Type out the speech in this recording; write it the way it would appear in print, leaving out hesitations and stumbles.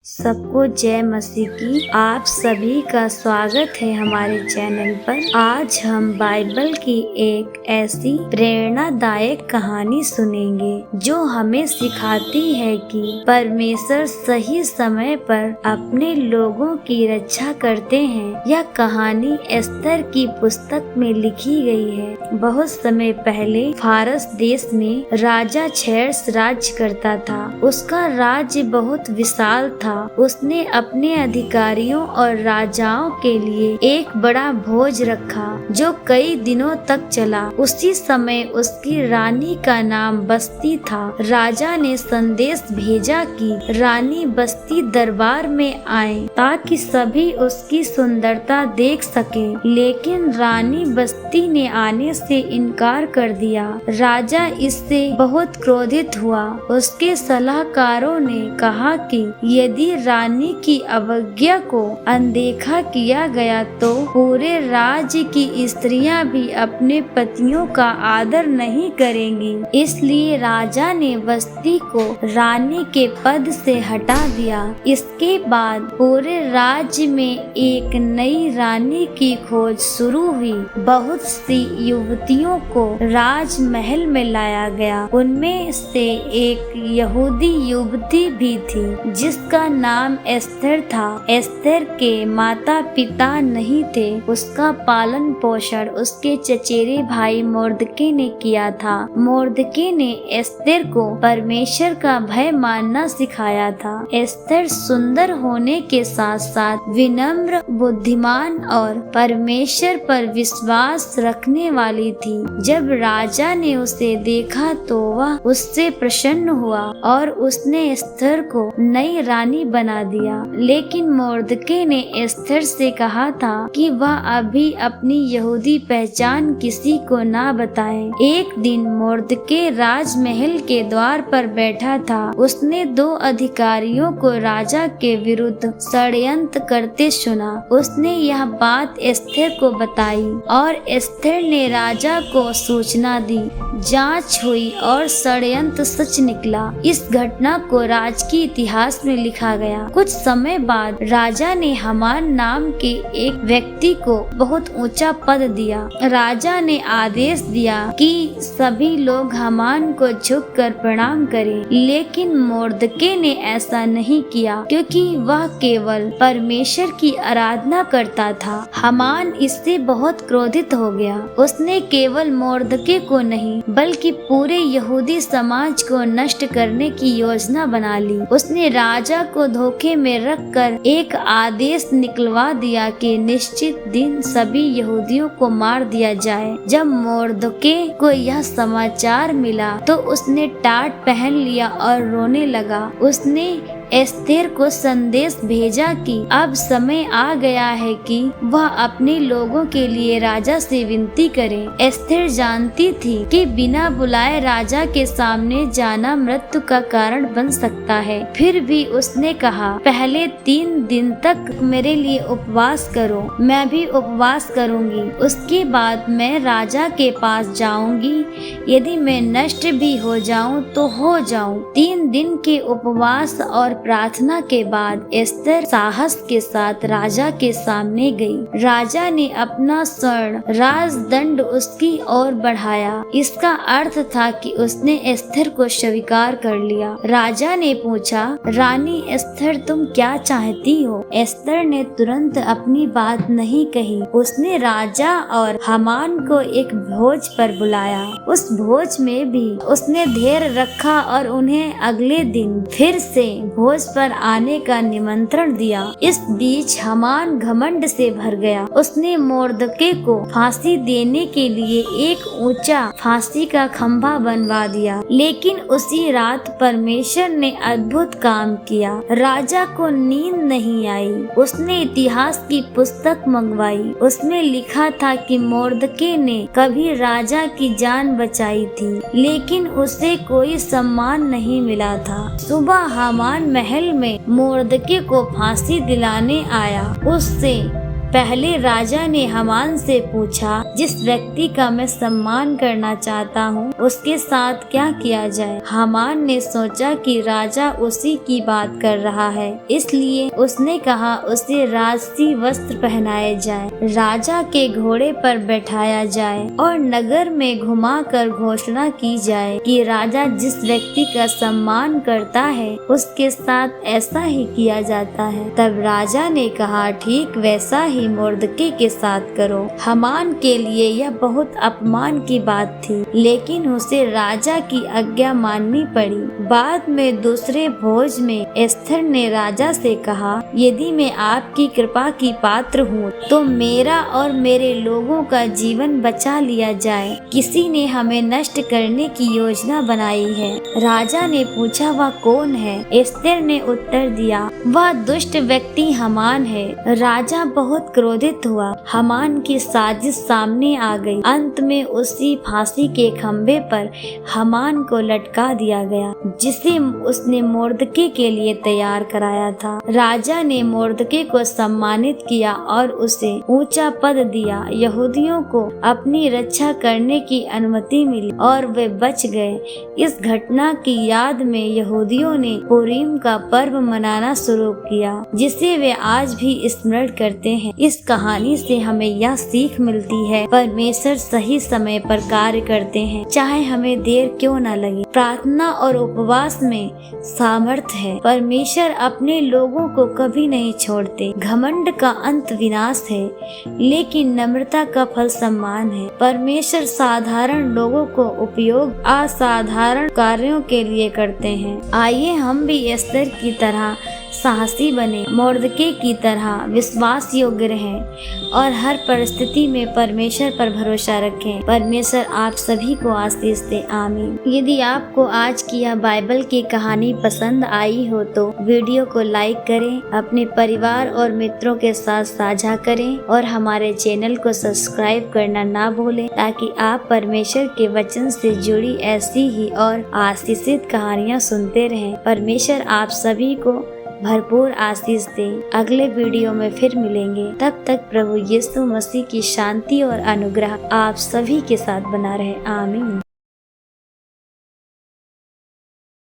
सबको जय मसीह की। आप सभी का स्वागत है हमारे चैनल पर। आज हम बाइबल की एक ऐसी प्रेरणादायक कहानी सुनेंगे जो हमें सिखाती है कि परमेश्वर सही समय पर अपने लोगों की रक्षा करते हैं। यह कहानी एस्तर की पुस्तक में लिखी गई है। बहुत समय पहले फारस देश में राजा छैर्स राज्य करता था। उसका राज्य बहुत विशाल था। उसने अपने अधिकारियों और राजाओं के लिए एक बड़ा भोज रखा जो कई दिनों तक चला। उसी समय उसकी रानी का नाम बस्ती था। राजा ने संदेश भेजा कि रानी बस्ती दरबार में आए ताकि सभी उसकी सुंदरता देख सकें, लेकिन रानी बस्ती ने आने से इनकार कर दिया। राजा इससे बहुत क्रोधित हुआ। उसके सलाहकारों ने कहा कि यदि रानी की अवज्ञा को अनदेखा किया गया तो पूरे राज्य की स्त्रियां भी अपने पतियों का आदर नहीं करेंगी। इसलिए राजा ने बस्ती को रानी के पद से हटा दिया। इसके बाद पूरे राज्य में एक नई रानी की खोज शुरू हुई। बहुत सी युवतियों को राजमहल में लाया गया। उनमें से एक यहूदी युवती भी थी जिसका नाम एस्तर था। एस्तर के माता पिता नहीं थे। उसका पालन पोषण उसके चचेरे भाई मोर्दके ने किया था। मोर्दके ने एस्तर को परमेश्वर का भय मानना सिखाया था। एस्तर सुंदर होने के साथ साथ विनम्र, बुद्धिमान और परमेश्वर पर विश्वास रखने वाली थी। जब राजा ने उसे देखा तो वह उससे प्रसन्न हुआ और उसने एस्तर को नई रानी बना दिया। लेकिन मोर्दके ने एस्तर से कहा था कि वह अभी अपनी यहूदी पहचान किसी को ना बताए। एक दिन मोर्दके राजमहल के द्वार पर बैठा था। उसने दो अधिकारियों को राजा के विरुद्ध षड्यंत्र करते सुना। उसने यह बात एस्तर को बताई और एस्तर ने राजा को सूचना दी। जांच हुई और षड्यंत्र सच निकला। इस घटना को राजकीय इतिहास में लिखा गया। कुछ समय बाद राजा ने हामान नाम के एक व्यक्ति को बहुत ऊंचा पद दिया। राजा ने आदेश दिया कि सभी लोग हामान को झुककर प्रणाम करें, लेकिन मोर्दके ने ऐसा नहीं किया क्योंकि वह केवल परमेश्वर की आराधना करता था। हामान इससे बहुत क्रोधित हो गया। उसने केवल मोर्दके को नहीं बल्कि पूरे यहूदी समाज को नष्ट करने की योजना बना ली। उसने राजा को धोखे में रखकर एक आदेश निकलवा दिया कि निश्चित दिन सभी यहूदियों को मार दिया जाए। जब मोर्दके को यह समाचार मिला तो उसने टाट पहन लिया और रोने लगा। उसने एस्तर को संदेश भेजा कि अब समय आ गया है कि वह अपने लोगों के लिए राजा से विनती करे। एस्तर जानती थी कि बिना बुलाए राजा के सामने जाना मृत्यु का कारण बन सकता है। फिर भी उसने कहा, पहले 3 दिन तक मेरे लिए उपवास करो। मैं भी उपवास करूंगी। उसके बाद मैं राजा के पास जाऊंगी। यदि मैं नष्ट भी हो जाऊं तो हो जाऊं। 3 दिन के उपवास और प्रार्थना के बाद एस्तर साहस के साथ राजा के सामने गई। राजा ने अपना स्वर्ण राजदंड उसकी ओर बढ़ाया। इसका अर्थ था कि उसने एस्तर को स्वीकार कर लिया। राजा ने पूछा, रानी एस्तर तुम क्या चाहती हो? एस्तर ने तुरंत अपनी बात नहीं कही। उसने राजा और हामान को एक भोज पर बुलाया। उस भोज में भी उसने धैर्य रखा और उन्हें अगले दिन फिर से भोज पर आने का निमंत्रण दिया। इस बीच हामान घमंड से भर गया। उसने मोर्दके को फांसी देने के लिए एक ऊंचा फांसी का खंभा बनवा दिया। लेकिन उसी रात परमेश्वर ने अद्भुत काम किया। राजा को नींद नहीं आई। उसने इतिहास की पुस्तक मंगवाई। उसमें लिखा था कि मोर्दके ने कभी राजा की जान बचाई थी, लेकिन उसे कोई सम्मान नहीं मिला था। सुबह हामान महल में मोर्दके को फांसी दिलाने आया। उससे पहले राजा ने हामान से पूछा, जिस व्यक्ति का मैं सम्मान करना चाहता हूँ उसके साथ क्या किया जाए। हामान ने सोचा कि राजा उसी की बात कर रहा है, इसलिए उसने कहा उसे राजसी वस्त्र पहनाए जाए, राजा के घोड़े पर बैठाया जाए और नगर में घुमाकर घोषणा की जाए कि राजा जिस व्यक्ति का सम्मान करता है उसके साथ ऐसा ही किया जाता है। तब राजा ने कहा, ठीक वैसा ही मोर्दके के साथ करो। हामान के लिए यह बहुत अपमान की बात थी, लेकिन उसे राजा की आज्ञा माननी पड़ी। बाद में दूसरे भोज में एस्थर ने राजा से कहा, यदि मैं आपकी कृपा की पात्र हूँ तो मेरा और मेरे लोगों का जीवन बचा लिया जाए। किसी ने हमें नष्ट करने की योजना बनाई है। राजा ने पूछा, वह कौन है? एस्थर ने उत्तर दिया, वह दुष्ट व्यक्ति हामान है। राजा बहुत क्रोधित हुआ। हामान की साजिश सामने आ गई। अंत में उसी फांसी के खंभे पर हामान को लटका दिया गया, जिसे उसने मोर्दके के लिए तैयार कराया था। राजा ने मोर्दके को सम्मानित किया और उसे ऊंचा पद दिया। यहूदियों को अपनी रक्षा करने की अनुमति मिली और वे बच गए। इस घटना की याद में यहूदियों ने पुरीम का पर्व मनाना शुरू किया, जिसे वे आज भी स्मरण करते हैं। इस कहानी से हमें यह सीख मिलती है, परमेश्वर सही समय पर कार्य करते हैं, चाहे हमें देर क्यों न लगे। प्रार्थना और उपवास में सामर्थ्य है। परमेश्वर अपने लोगों को कभी नहीं छोड़ते। घमंड का अंत विनाश है, लेकिन नम्रता का फल सम्मान है। परमेश्वर साधारण लोगों को उपयोग असाधारण कार्यों के लिए करते हैं। आइए हम भी एस्थर की तरह साहसी बने, मोर्दके की तरह विश्वास योग्य रहें और हर परिस्थिति में परमेश्वर पर भरोसा रखें। परमेश्वर आप सभी को आशीष दे। आमीन। यदि आपको आज की यह बाइबल की कहानी पसंद आई हो तो वीडियो को लाइक करें, अपने परिवार और मित्रों के साथ साझा करें और हमारे चैनल को सब्सक्राइब करना ना भूलें, ताकि आप परमेश्वर के वचन से जुड़ी ऐसी ही और आशीषित कहानियाँ सुनते रहें। परमेश्वर आप सभी को भरपूर आशीष दे। अगले वीडियो में फिर मिलेंगे। तब तक प्रभु यीशु मसीह की शांति और अनुग्रह आप सभी के साथ बना रहे। आमीन।